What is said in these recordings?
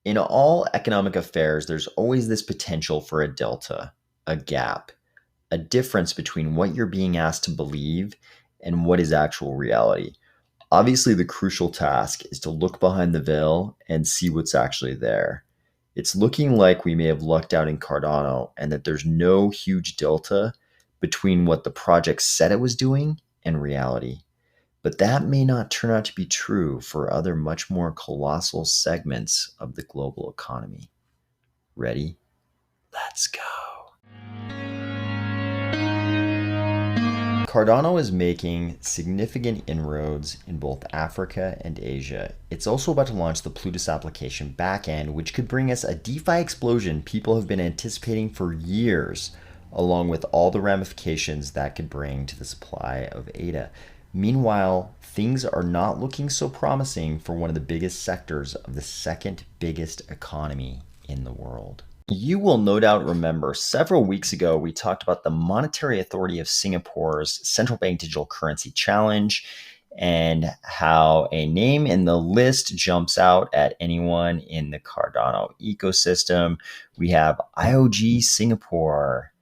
In all economic affairs, there's always this potential for a delta, a gap, a difference between what you're being asked to believe and what is actual reality. Obviously, the crucial task is to look behind the veil and see what's actually there. It's looking like we may have lucked out in Cardano and that there's no huge delta between what the project said it was doing and reality. But that may not turn out to be true for other much more colossal segments of the global economy. Ready? Let's go. Cardano is making significant inroads in both Africa and Asia. It's also about to launch the Plutus application backend, which could bring us a DeFi explosion people have been anticipating for years, along with all the ramifications that could bring to the supply of ADA. Meanwhile, things are not looking so promising for one of the biggest sectors of the second biggest economy in the world. You will no doubt remember several weeks ago, we talked about the Monetary Authority of Singapore's central bank digital currency challenge and how a name in the list jumps out at anyone in the Cardano ecosystem. We have IOG Singapore,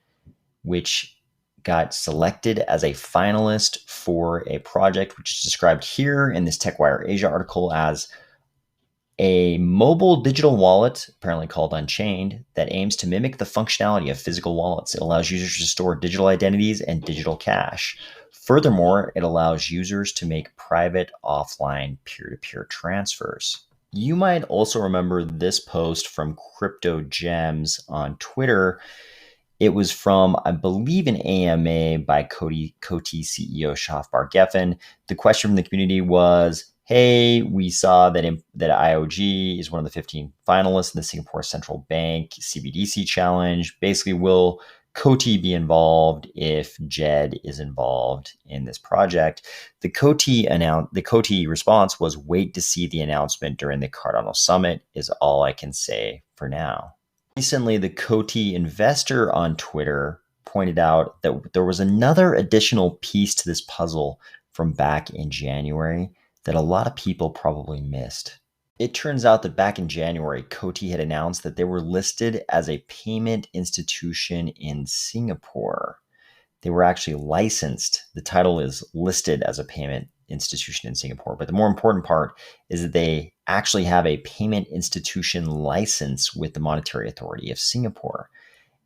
which got selected as a finalist for a project which is described here in this TechWire Asia article as a mobile digital wallet, apparently called Unchained, that aims to mimic the functionality of physical wallets. It allows users to store digital identities and digital cash. Furthermore, it allows users to make private offline peer-to-peer transfers. You might also remember this post from Crypto Gems on Twitter. It was from, I believe, an AMA by COTI CEO Shafbar Geffen. The question from the community was, hey, we saw that IOG is one of the 15 finalists in the Singapore Central Bank CBDC challenge. Basically, will COTI be involved if Djed is involved in this project? The COTI response was, wait to see the announcement during the Cardano Summit is all I can say for now. Recently, the COTI investor on Twitter pointed out that there was another additional piece to this puzzle from back in January that a lot of people probably missed. It turns out that back in January, COTI had announced that they were listed as a payment institution in Singapore. They were actually licensed. The title is listed as a payment institution in Singapore. But the more important part is that they actually have a payment institution license with the Monetary Authority of Singapore.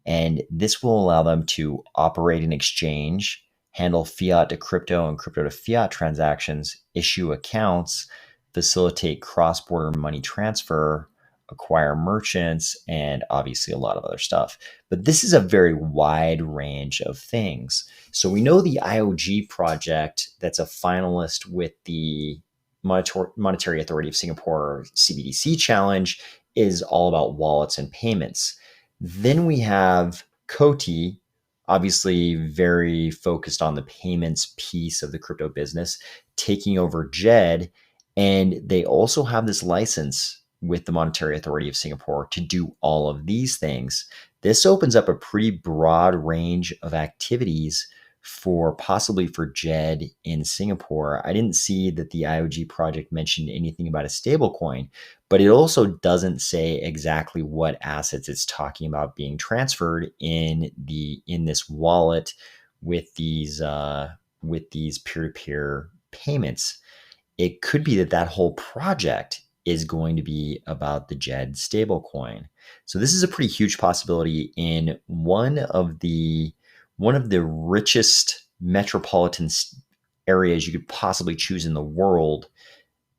And this will allow them to operate an exchange, handle fiat to crypto and crypto to fiat transactions, issue accounts, facilitate cross-border money transfer, acquire merchants, and obviously a lot of other stuff. But this is a very wide range of things. So we know the IOG project that's a finalist with the Monetary Authority of Singapore CBDC challenge is all about wallets and payments. Then we have COTI, obviously very focused on the payments piece of the crypto business, taking over Djed. And they also have this license with the Monetary Authority of Singapore to do all of these things. This opens up a pretty broad range of activities possibly for Djed in Singapore. I didn't see that the IOG project mentioned anything about a stablecoin, but it also doesn't say exactly what assets it's talking about being transferred in this wallet with these peer-to-peer payments. It could be that whole project is going to be about the Djed stablecoin. So this is a pretty huge possibility in one of the richest metropolitan areas you could possibly choose in the world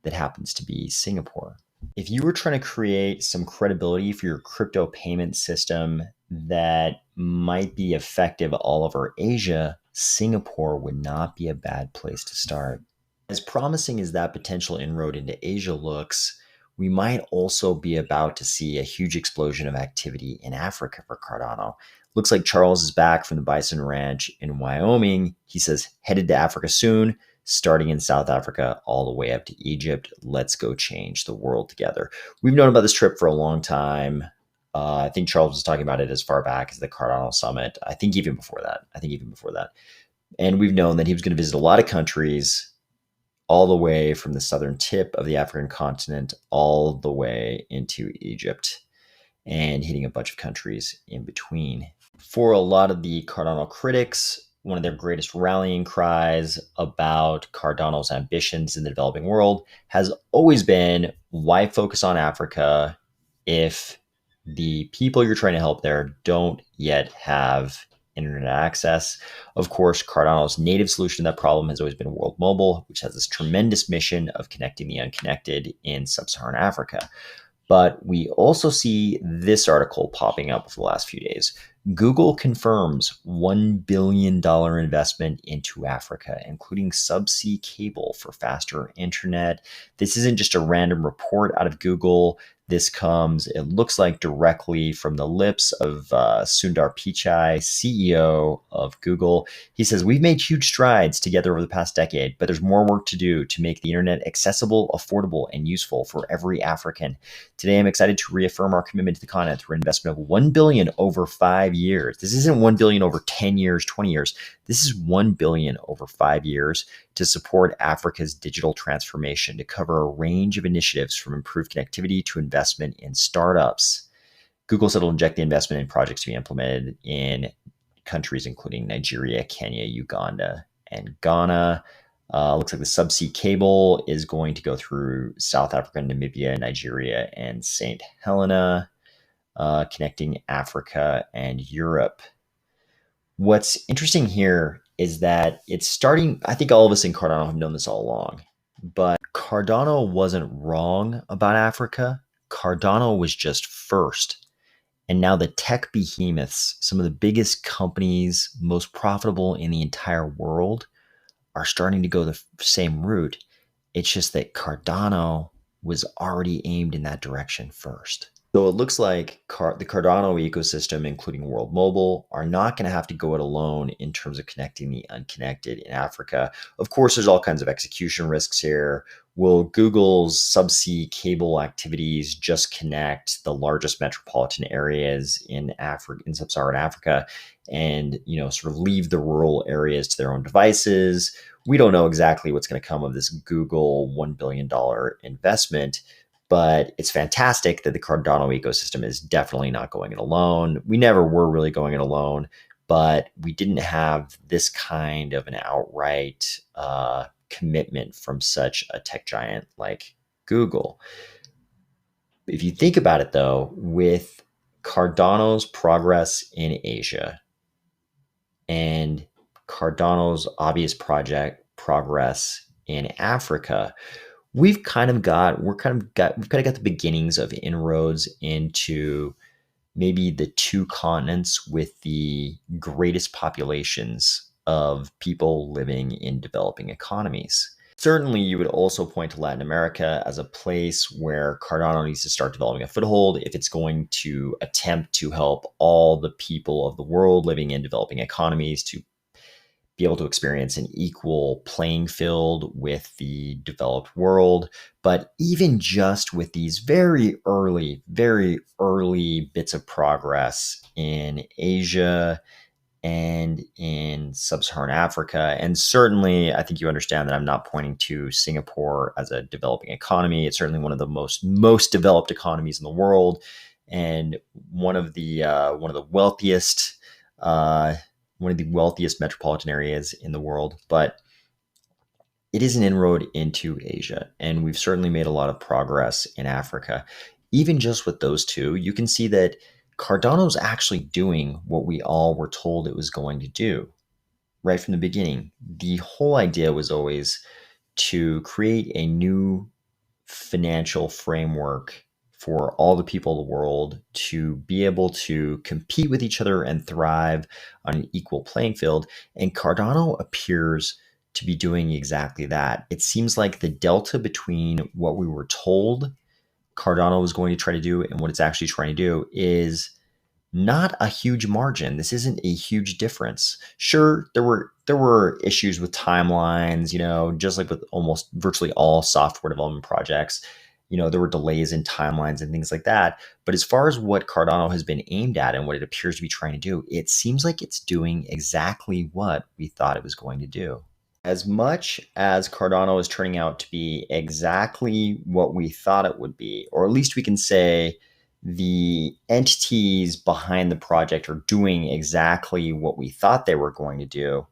that happens to be Singapore. If you were trying to create some credibility for your crypto payment system that might be effective all over Asia, Singapore would not be a bad place to start. As promising as that potential inroad into Asia looks, we might also be about to see a huge explosion of activity in Africa for Cardano. Looks like Charles is back from the Bison Ranch in Wyoming. He says, headed to Africa soon, starting in South Africa all the way up to Egypt. Let's go change the world together. We've known about this trip for a long time. I think Charles was talking about it as far back as the Cardano Summit. I think even before that. And we've known that he was going to visit a lot of countries all the way from the southern tip of the African continent all the way into Egypt and hitting a bunch of countries in between. For a lot of the Cardano critics, one of their greatest rallying cries about Cardano's ambitions in the developing world has always been, why focus on Africa if the people you're trying to help there don't yet have internet access? Of course, Cardano's native solution to that problem has always been World Mobile, which has this tremendous mission of connecting the unconnected in sub-Saharan Africa. But we also see this article popping up for the last few days. Google confirms $1 billion investment into Africa, including subsea cable for faster internet. This isn't just a random report out of Google. This comes, it looks like, directly from the lips of Sundar Pichai, CEO of Google. He says, we've made huge strides together over the past decade, but there's more work to do to make the internet accessible, affordable, and useful for every African. Today, I'm excited to reaffirm our commitment to the continent through an investment of $1 billion over 5 years. This isn't $1 billion over 10 years, 20 years. This is $1 billion over 5 years to support Africa's digital transformation, to cover a range of initiatives from improved connectivity to investment in startups. Google said it'll inject the investment in projects to be implemented in countries including Nigeria, Kenya, Uganda, and Ghana. Looks like the subsea cable is going to go through South Africa, Namibia, Nigeria, and St. Helena, connecting Africa and Europe. What's interesting here is that it's starting, I think all of us in Cardano have known this all along, but Cardano wasn't wrong about Africa. Cardano was just first. And now the tech behemoths, some of the biggest companies, most profitable in the entire world, are starting to go the same route. It's just that Cardano was already aimed in that direction first. So it looks like the Cardano ecosystem, including World Mobile, are not going to have to go it alone in terms of connecting the unconnected in Africa. Of course, there's all kinds of execution risks here. Will Google's subsea cable activities just connect the largest metropolitan areas in Africa, in sub-Saharan Africa, and sort of leave the rural areas to their own devices? We don't know exactly what's going to come of this Google $1 billion investment, but it's fantastic that the Cardano ecosystem is definitely not going it alone. We never were really going it alone, but we didn't have this kind of an outright commitment from such a tech giant like Google. If you think about it, though, with Cardano's progress in Asia and Cardano's obvious progress in Africa, we've kind of got the beginnings of inroads into maybe the two continents with the greatest populations of people living in developing economies. Certainly, you would also point to Latin America as a place where Cardano needs to start developing a foothold if it's going to attempt to help all the people of the world living in developing economies to be able to experience an equal playing field with the developed world. But even just with these very early bits of progress in Asia and in sub-Saharan Africa, and certainly I think you understand that I'm not pointing to Singapore as a developing economy. It's certainly one of the most developed economies in the world, and one of the wealthiest metropolitan areas in the world. But it is an inroad into Asia, and we've certainly made a lot of progress in Africa. Even just with those two, you can see that Cardano's actually doing what we all were told it was going to do right from the beginning. The whole idea was always to create a new financial framework for all the people of the world to be able to compete with each other and thrive on an equal playing field. And Cardano appears to be doing exactly that. It seems like the delta between what we were told Cardano was going to try to do and what it's actually trying to do is not a huge margin. This isn't a huge difference. Sure, there were issues with timelines, just like with almost virtually all software development projects. There were delays in timelines and things like that. But as far as what Cardano has been aimed at and what it appears to be trying to do, it seems like it's doing exactly what we thought it was going to do. As much as Cardano is turning out to be exactly what we thought it would be, or at least we can say the entities behind the project are doing exactly what we thought they were going to do,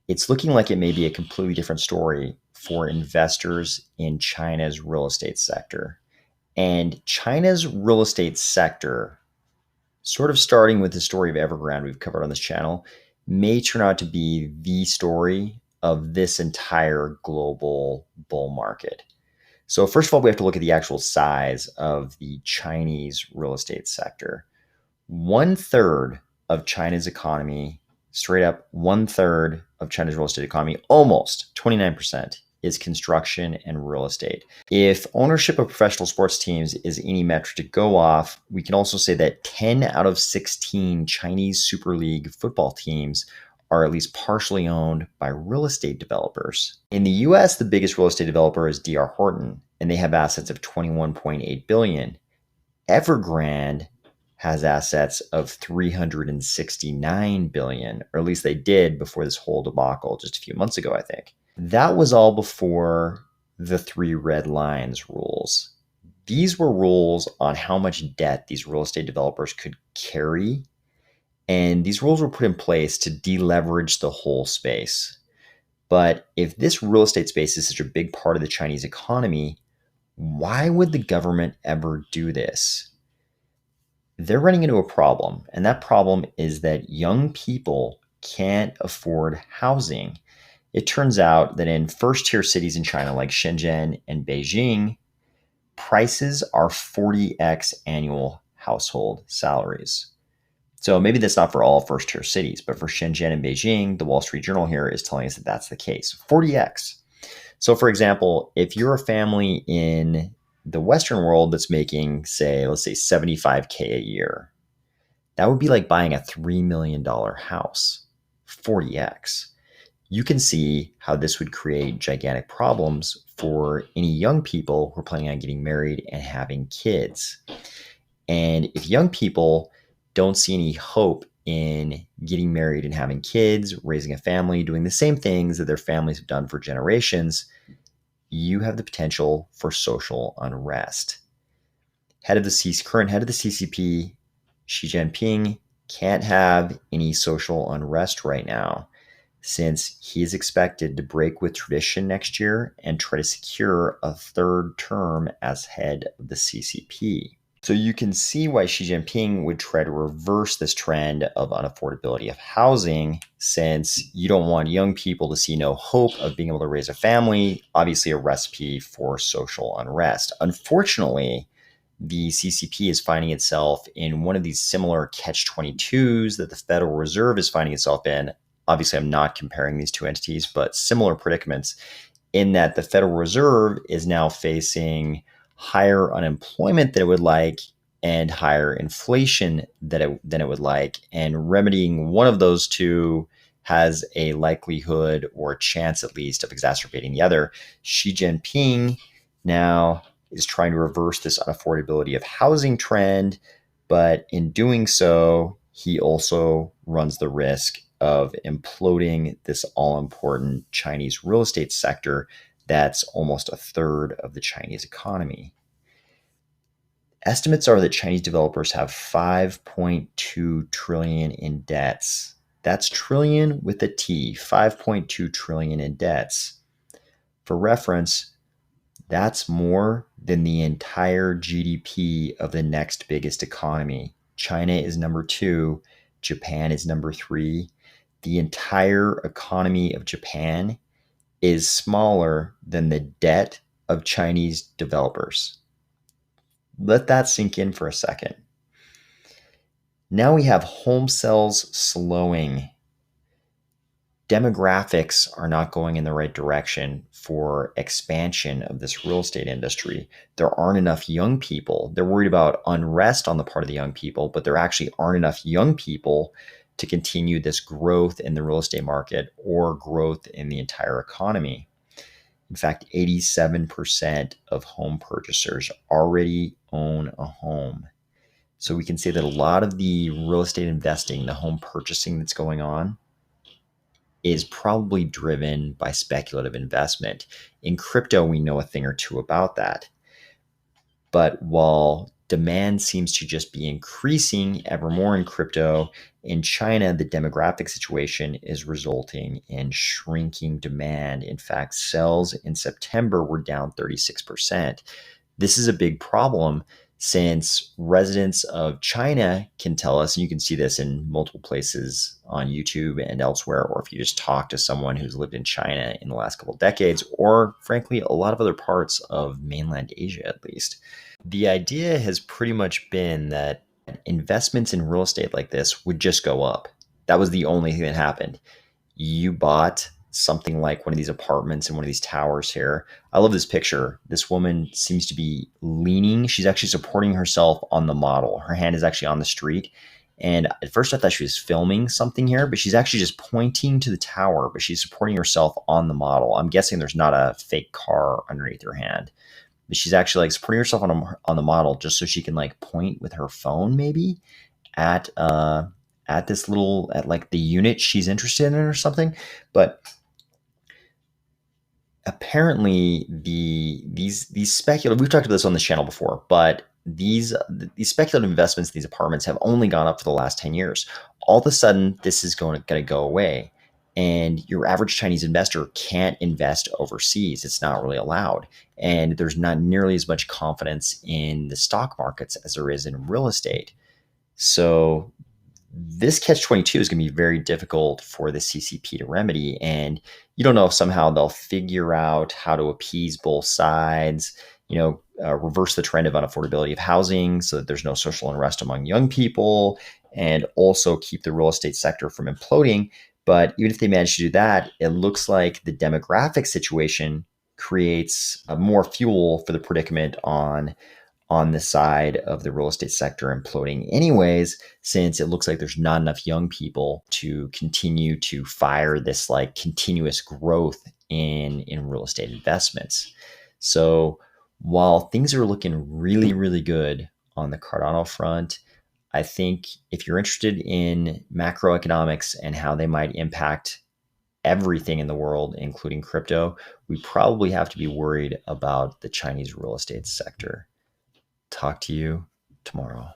it's looking like it may be a completely different story for investors in China's real estate sector. And China's real estate sector, sort of starting with the story of Evergrande we've covered on this channel, may turn out to be the story of this entire global bull market. So, first of all, we have to look at the actual size of the Chinese real estate sector. One third of China's economy, straight up one third of China's real estate economy, almost 29%, is construction and real estate. If ownership of professional sports teams is any metric to go off, we can also say that 10 out of 16 Chinese Super League football teams are at least partially owned by real estate developers. In the US, the biggest real estate developer is D.R. Horton, and they have assets of $21.8 billion. Evergrande has assets of $369 billion, or at least they did before this whole debacle just a few months ago, I think. That was all before the three red lines rules. These were rules on how much debt these real estate developers could carry. And these rules were put in place to deleverage the whole space. But if this real estate space is such a big part of the Chinese economy, why would the government ever do this? They're running into a problem, and that problem is that young people can't afford housing. It turns out that in first-tier cities in China like Shenzhen and Beijing, prices are 40x annual household salaries. So maybe that's not for all first-tier cities, but for Shenzhen and Beijing, the Wall Street Journal here is telling us that that's the case, 40x. So for example, if you're a family in the Western world that's making, say, let's say $75K a year, that would be like buying a $3 million house, 40x. You can see how this would create gigantic problems for any young people who are planning on getting married and having kids. And if young people don't see any hope in getting married and having kids, raising a family, doing the same things that their families have done for generations, you have the potential for social unrest. Current head of the CCP, Xi Jinping, can't have any social unrest right now, since he is expected to break with tradition next year and try to secure a third term as head of the CCP. So you can see why Xi Jinping would try to reverse this trend of unaffordability of housing, since you don't want young people to see no hope of being able to raise a family, obviously a recipe for social unrest. Unfortunately, the CCP is finding itself in one of these similar catch-22s that the Federal Reserve is finding itself in. Obviously, I'm not comparing these two entities, but similar predicaments, in that the Federal Reserve is now facing higher unemployment than it would like and higher inflation than it would like. And remedying one of those two has a likelihood, or a chance at least, of exacerbating the other. Xi Jinping now is trying to reverse this unaffordability of housing trend, but in doing so, he also runs the risk of imploding this all-important Chinese real estate sector that's almost a third of the Chinese economy. Estimates are that Chinese developers have 5.2 trillion in debts. That's trillion with a T, 5.2 trillion in debts. For reference, that's more than the entire GDP of the next biggest economy. China is number 2, Japan is number 3. The entire economy of Japan is smaller than the debt of Chinese developers. Let that sink in for a second. Now we have home sales slowing. Demographics are not going in the right direction for expansion of this real estate industry. There aren't enough young people. They're worried about unrest on the part of the young people, but there actually aren't enough young people to continue this growth in the real estate market or growth in the entire economy. In fact, 87% of home purchasers already own a home. So we can say that a lot of the real estate investing, the home purchasing that's going on, is probably driven by speculative investment. In crypto, we know a thing or two about that. But while demand seems to just be increasing ever more in crypto, in China, the demographic situation is resulting in shrinking demand. In fact, sales in September were down 36%. This is a big problem since residents of China can tell us, and you can see this in multiple places on YouTube and elsewhere, or if you just talk to someone who's lived in China in the last couple of decades, or frankly, a lot of other parts of mainland Asia at least. The idea has pretty much been that investments in real estate like this would just go up. That was the only thing that happened. You bought something like one of these apartments in one of these towers here. I love this picture. This woman seems to be leaning. She's actually supporting herself on the model. Her hand is actually on the street. And at first I thought she was filming something here, but she's actually just pointing to the tower, but she's supporting herself on the model. I'm guessing there's not a fake car underneath her hand. But she's actually like supporting herself on the model just so she can like point with her phone maybe at this little at like the unit she's interested in or something. But apparently these speculative, we've talked about this on the channel before, but these speculative investments in these apartments have only gone up for the last 10 years. All of a sudden this is going to go away, and your average Chinese investor can't invest overseas. It's not really allowed, and there's not nearly as much confidence in the stock markets as there is in real estate. So this catch 22 is going to be very difficult for the CCP to remedy. And you don't know if somehow they'll figure out how to appease both sides, reverse the trend of unaffordability of housing so that there's no social unrest among young people, and also keep the real estate sector from imploding. But even if they manage to do that, it looks like the demographic situation creates more fuel for the predicament on the side of the real estate sector imploding anyways, since it looks like there's not enough young people to continue to fire this like continuous growth in real estate investments. So while things are looking really, really good on the Cardano front, I think if you're interested in macroeconomics and how they might impact everything in the world, including crypto, we probably have to be worried about the Chinese real estate sector. Talk to you tomorrow.